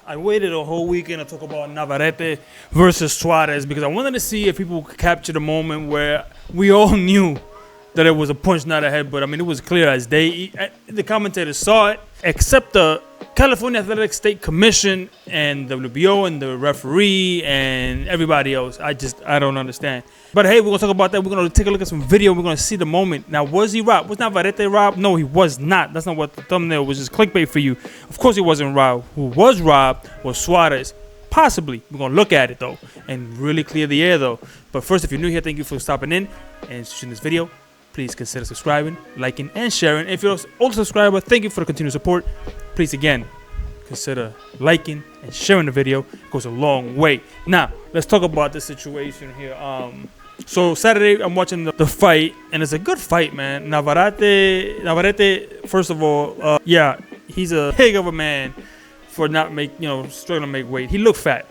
I waited a whole weekend to talk about Navarrete versus Suarez because I wanted to see if people could capture the moment where we all knew that it was a punch, not a headbutt. I mean, it was clear as day. The commentators saw it, except the California Athletic State Commission and the WBO and the referee and everybody else. I don't understand. But hey, we're going to talk about that. We're going to take a look at some video. We're going to see the moment. Now, was he robbed? Was Navarrete robbed? No, he was not. That's not what the thumbnail was. Just clickbait for you. Of course, he wasn't robbed. Who was robbed was Suarez. Possibly. We're going to look at it, though, and really clear the air, though. But first, if you're new here, thank you for stopping in and watching this video. Please consider subscribing, liking, and sharing. If you're an old subscriber, thank you for the continued support. Please, again, consider liking and sharing the video. It goes a long way. Now, let's talk about this situation here. So Saturday, I'm watching the fight, and it's a good fight, man. Navarrete, first of all, yeah, he's a pig of a man for not struggling to make weight. He looked fat.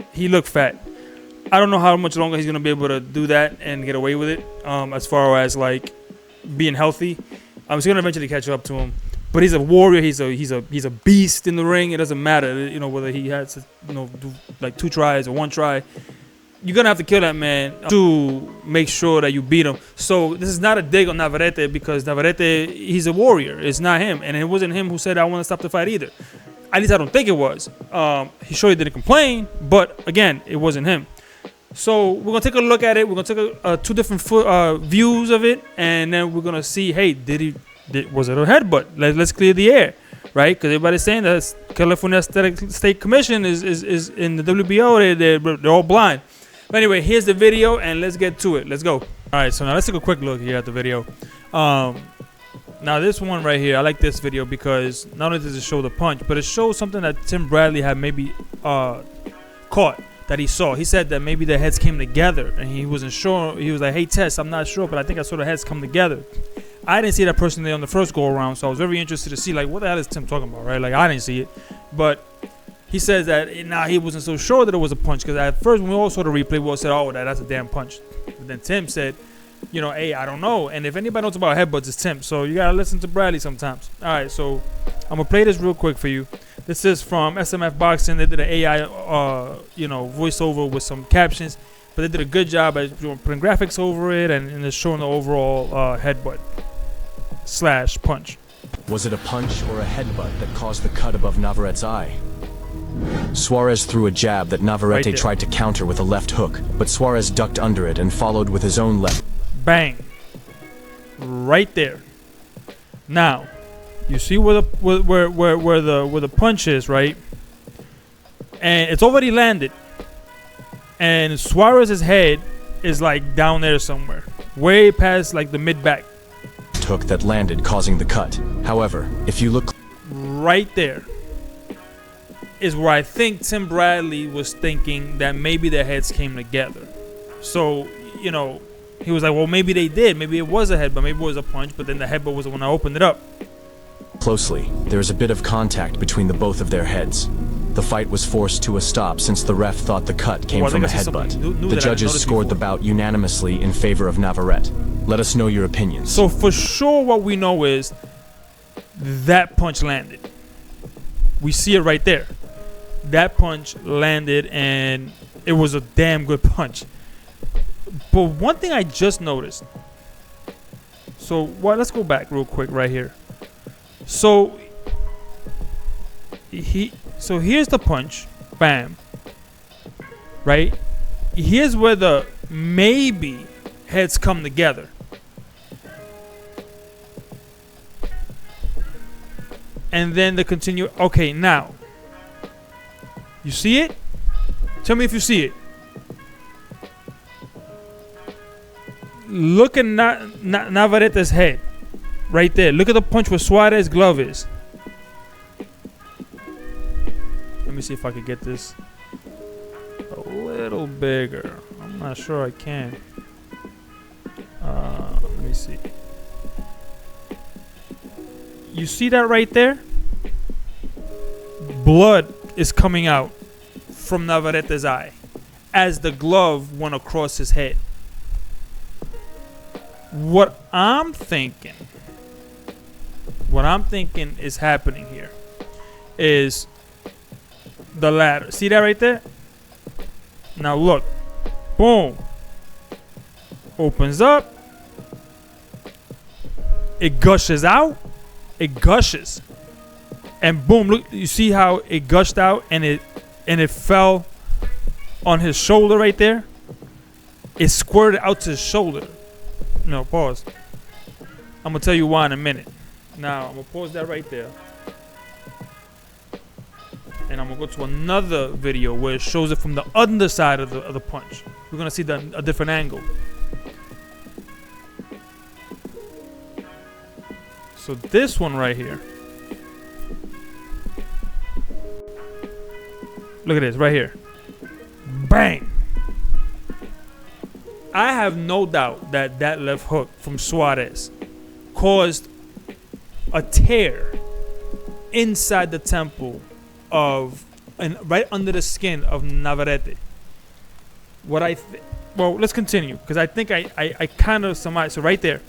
I don't know how much longer he's gonna be able to do that and get away with it. As far as like being healthy, he's gonna eventually catch up to him. But he's a warrior. He's a beast in the ring. It doesn't matter, whether he has to, do like 2 tries or 1 try. You're gonna have to kill that man to make sure that you beat him. So this is not a dig on Navarrete because Navarrete, he's a warrior. It's not him, and it wasn't him who said I want to stop the fight either. At least I don't think it was. He surely didn't complain, but again, it wasn't him. So we're gonna take a look at it. We're gonna take 2 different views of it, and then we're gonna see, hey, was it a headbutt? Let's clear the air, right? Because everybody's saying that California State Commission is in the WBO. They're all blind. But anyway, here's the video, and let's get to it. Let's go. All right, so now let's take a quick look here at the video. Now this one right here, I like this video because not only does it show the punch, but it shows something that Tim Bradley had maybe caught. That he saw. He said that maybe the heads came together and he wasn't sure. He was like, hey, Tess, I'm not sure, but I think I saw the heads come together. I didn't see that personally on the first go around, so I was very interested to see, like, what the hell is Tim talking about, right? Like, I didn't see it. But he says that he wasn't so sure that it was a punch because at first when we all saw the replay, we all said, oh, that's a damn punch. But then Tim said, hey, I don't know. And if anybody knows about headbutts, it's Tim. So you got to listen to Bradley sometimes. All right, so I'm going to play this real quick for you. This is from SMF Boxing. They did an AI, voiceover with some captions, but they did a good job at putting graphics over it and showing the overall headbutt / punch. Was it a punch or a headbutt that caused the cut above Navarrete's eye? Suarez threw a jab that Navarrete tried to counter with a left hook, but Suarez ducked under it and followed with his own left. Bang! Right there. Now, you see where the punch is, right? And it's already landed. And Suarez's head is like down there somewhere, way past like the mid back. Hook that landed, causing the cut. However, if you look right there, is where I think Tim Bradley was thinking that maybe their heads came together. So he was like, well, maybe they did. Maybe it was a headbutt. Maybe it was a punch. But then the headbutt was when I opened it up. Closely, there is a bit of contact between the both of their heads. The fight was forced to a stop since the ref thought the cut came from a headbutt. The judges scored the bout unanimously in favor of Navarrete. Let us know your opinions. So for sure what we know is that punch landed. We see it right there. That punch landed and it was a damn good punch. But one thing I just noticed. So let's go back real quick right here. So here's the punch, bam. Right? Here's where the maybe heads come together. And then the continue. Okay, now you see it? Tell me if you see it. Look at Navarrete's head. Right there. Look at the punch where Suarez's glove is. Let me see if I can get this a little bigger. I'm not sure I can. Let me see. You see that right there? Blood is coming out from Navarrete's eye as the glove went across his head. What I'm thinking is happening here is the ladder. See that right there? Now look. Boom. Opens up. It gushes out. It gushes. And boom, look, you see how it gushed out and it fell on his shoulder right there? It squirted out to his shoulder. No, pause. I'm going to tell you why in a minute. Now, I'm going to pause that right there. And I'm going to go to another video where it shows it from the underside of the punch. We're going to see a different angle. So this one right here. Look at this right here. Bang. I have no doubt that that left hook from Suarez caused a tear inside the temple of, and right under the skin of Navarrete. Well, let's continue, because I think I kind of surmised. So right there,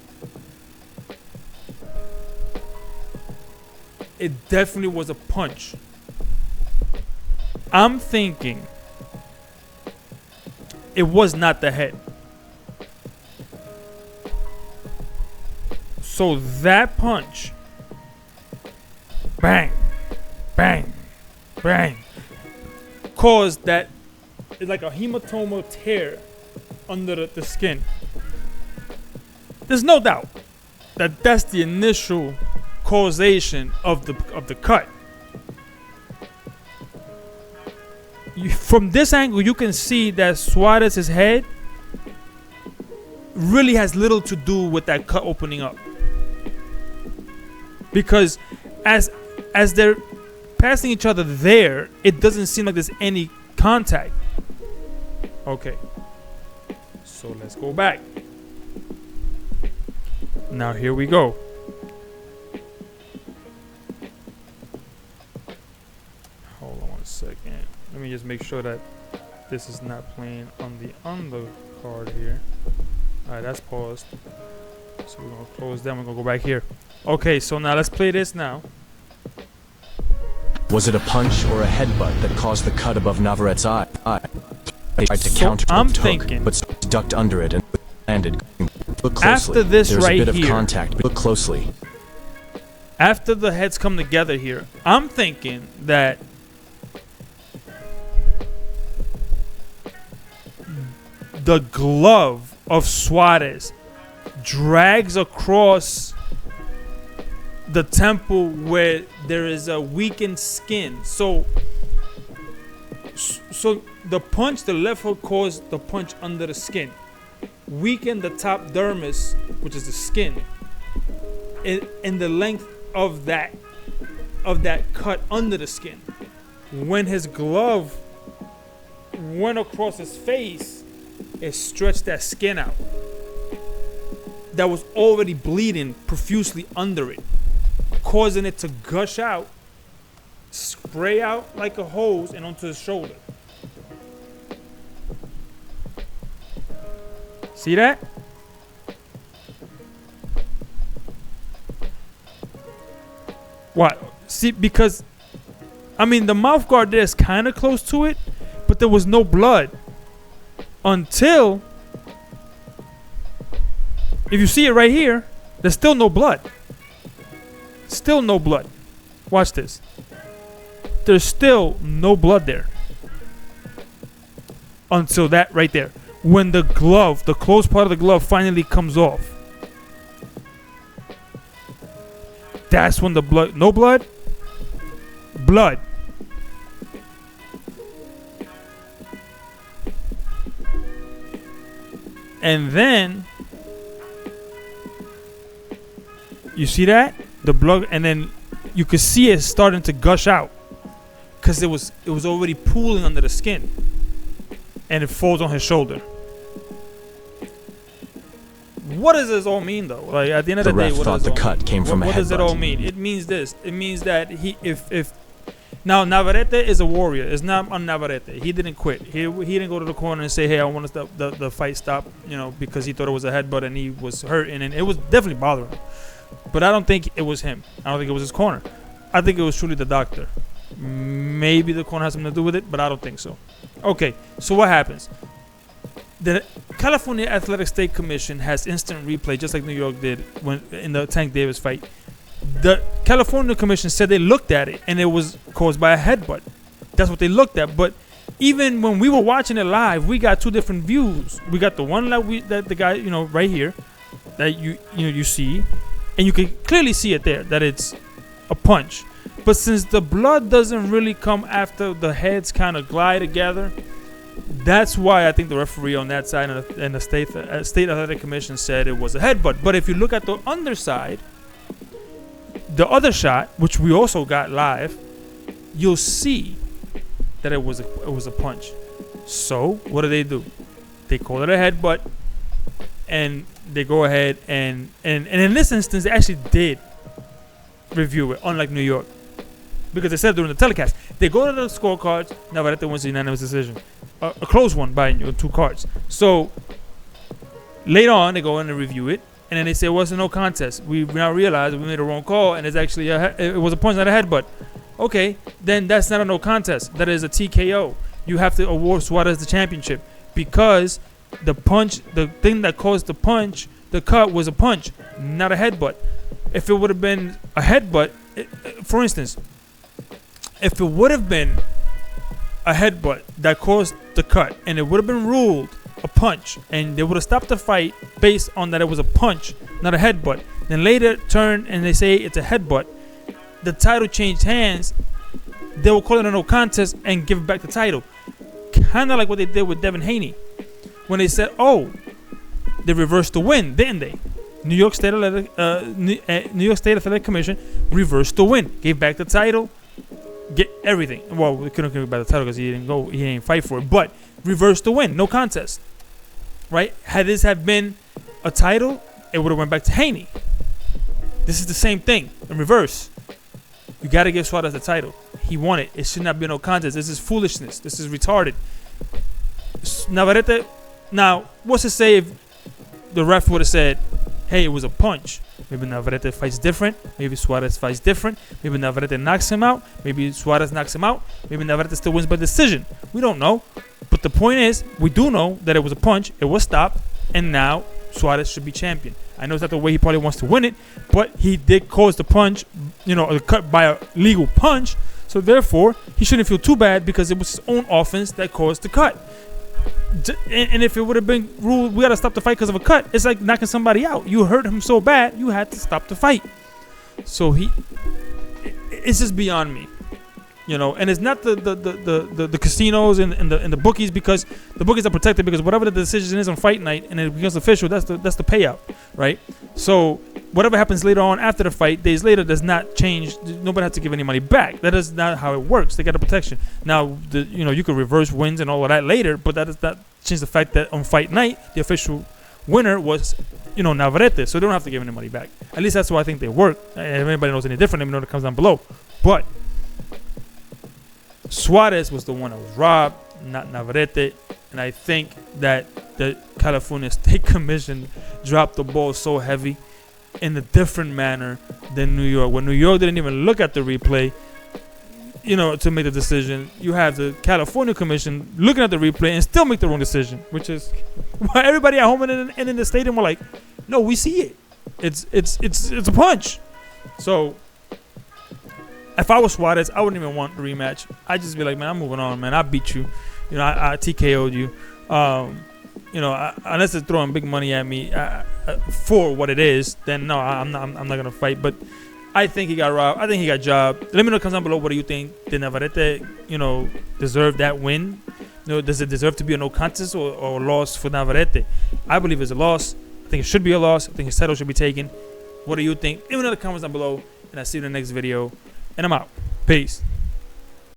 it definitely was a punch. I'm thinking it was not the head. So that punch, bang, bang, bang, caused that, it's like a hematoma tear under the skin. There's no doubt that that's the initial causation of the cut. From this angle, you can see that Suarez's head really has little to do with that cut opening up. Because as they're passing each other there, it doesn't seem like there's any contact. Okay. So let's go back. Now here we go. Hold on 1 second. Let me just make sure that this is not playing on the undercard here. Alright, that's paused. So we're going to close that. We're going to go back here. Okay, so now let's play this now. Was it a punch or a headbutt that caused the cut above Navarrete's eye? They tried to counter I'm the thinking, hook, but ducked under it and landed. Look closely. After this There's right a bit here, of contact. Look closely. After the heads come together here, I'm thinking that the glove of Suarez drags across the temple where there is a weakened skin. So the punch, the left hook caused the punch under the skin, weakened the top dermis, which is the skin, in the length of that cut under the skin. When his glove went across his face, it stretched that skin out that was already bleeding profusely under it, causing it to gush out, spray out like a hose and onto his shoulder. See that? What? See, because, I mean, the mouth guard there is kind of close to it, but there was no blood until, if you see it right here, there's still no blood. Still no blood. Watch this. There's still no blood there. Until that right there. When the glove, the closed part of the glove finally comes off. That's when the blood, no blood, blood. And then, you see that? The blood, and then you could see it starting to gush out. Because it was already pooling under the skin. And it falls on his shoulder. What does this all mean, though? Like, at the end of the day, what does the cut came from a headbutt. What does it all mean? It means this. It means that if now Navarrete is a warrior. It's not on Navarrete. He didn't quit. He didn't go to the corner and say, "Hey, I want to stop the fight stop," you know, because he thought it was a headbutt and he was hurting and it was definitely bothering him. But I don't think it was him. I don't think it was his corner. I think it was truly the doctor. Maybe the corner has something to do with it, but I don't think so. Okay, so what happens? The California Athletic State Commission has instant replay, just like New York did when in the Tank Davis fight. The California Commission said they looked at it and it was caused by a headbutt. That's what they looked at. But even when we were watching it live, we got two different views. We got the one that the guy, right here, that you see, and you can clearly see it there that it's a punch. But since the blood doesn't really come after the heads kind of glide together, that's why I think the referee on that side and the state athletic commission said it was a headbutt. But if you look at the underside, the other shot, which we also got live, you'll see that it was a punch. So what do? They call it a headbutt, and they go ahead and in this instance they actually did review it, unlike New York, because they said during the telecast. They go to the scorecards. Navarrete wins the unanimous decision, a close one by 2 cards. So later on they go in and review it, and then they say it wasn't no contest. We now realize we made a wrong call, and it's actually it was a punch, not a headbutt. Okay, then that's not a no contest. That is a TKO. You have to award Suarez the championship because the punch, the thing that caused the punch, the cut was a punch, not a headbutt. If it would have been a headbutt, for instance, if it would have been a headbutt that caused the cut and it would have been ruled a punch and they would have stopped the fight based on that it was a punch, not a headbutt, then later turn and they say it's a headbutt, the title changed hands, they will call it a no contest and give back the title. Kind of like what they did with Devin Haney when they said, oh, they reversed the win, didn't they? New York State Athletic Commission reversed the win, gave back the title, get everything. Well, we couldn't give back the title because he didn't fight for it, but reversed the win, no contest. Right? Had this have been a title, it would have went back to Haney. This is the same thing in reverse. You got to give Suarez the title. He won it. It should not be no contest. This is foolishness. This is retarded. Navarrete. Now, what's to say if the ref would have said, hey, it was a punch? Maybe Navarrete fights different. Maybe Suarez fights different. Maybe Navarrete knocks him out. Maybe Suarez knocks him out. Maybe Navarrete still wins by decision. We don't know. But the point is, we do know that it was a punch. It was stopped. And now Suarez should be champion. I know it's not the way he probably wants to win it, but he did cause the punch, a cut by a legal punch. So therefore, he shouldn't feel too bad because it was his own offense that caused the cut. And if it would have been ruled, we got to stop the fight because of a cut, it's like knocking somebody out. You hurt him so bad, you had to stop the fight. So it's just beyond me. And it's not the casinos and the bookies, because the bookies are protected because whatever the decision is on fight night and it becomes official, that's the payout, right? So whatever happens later on after the fight, days later, does not change. Nobody has to give any money back. That is not how it works. They got a protection. Now, you could reverse wins and all of that later, but that does not change the fact that on fight night, the official winner was, Navarrete. So they don't have to give any money back. At least that's why I think they work. If anybody knows any different, let me know in the comments down below. But Suarez was the one that was robbed, not Navarrete, and I think that the California State Commission dropped the ball so heavy in a different manner than New York. When New York didn't even look at the replay, to make the decision, you have the California Commission looking at the replay and still make the wrong decision, which is why everybody at home and in the stadium were like, "No, we see it. It's a punch." So if I was Suarez, I wouldn't even want the rematch. I'd just be like, man, I'm moving on, man. I beat you. I TKO'd you. Unless they're throwing big money at me for what it is, then no, I'm not gonna fight. But I think he got robbed. I think he got jobbed. Let me know in the comments down below. What do you think? Did Navarrete, deserve that win? Does it deserve to be a no contest or a loss for Navarrete? I believe it's a loss. I think it should be a loss. I think his title should be taken. What do you think? Let me know in the comments down below, and I'll see you in the next video. And I'm out. Peace.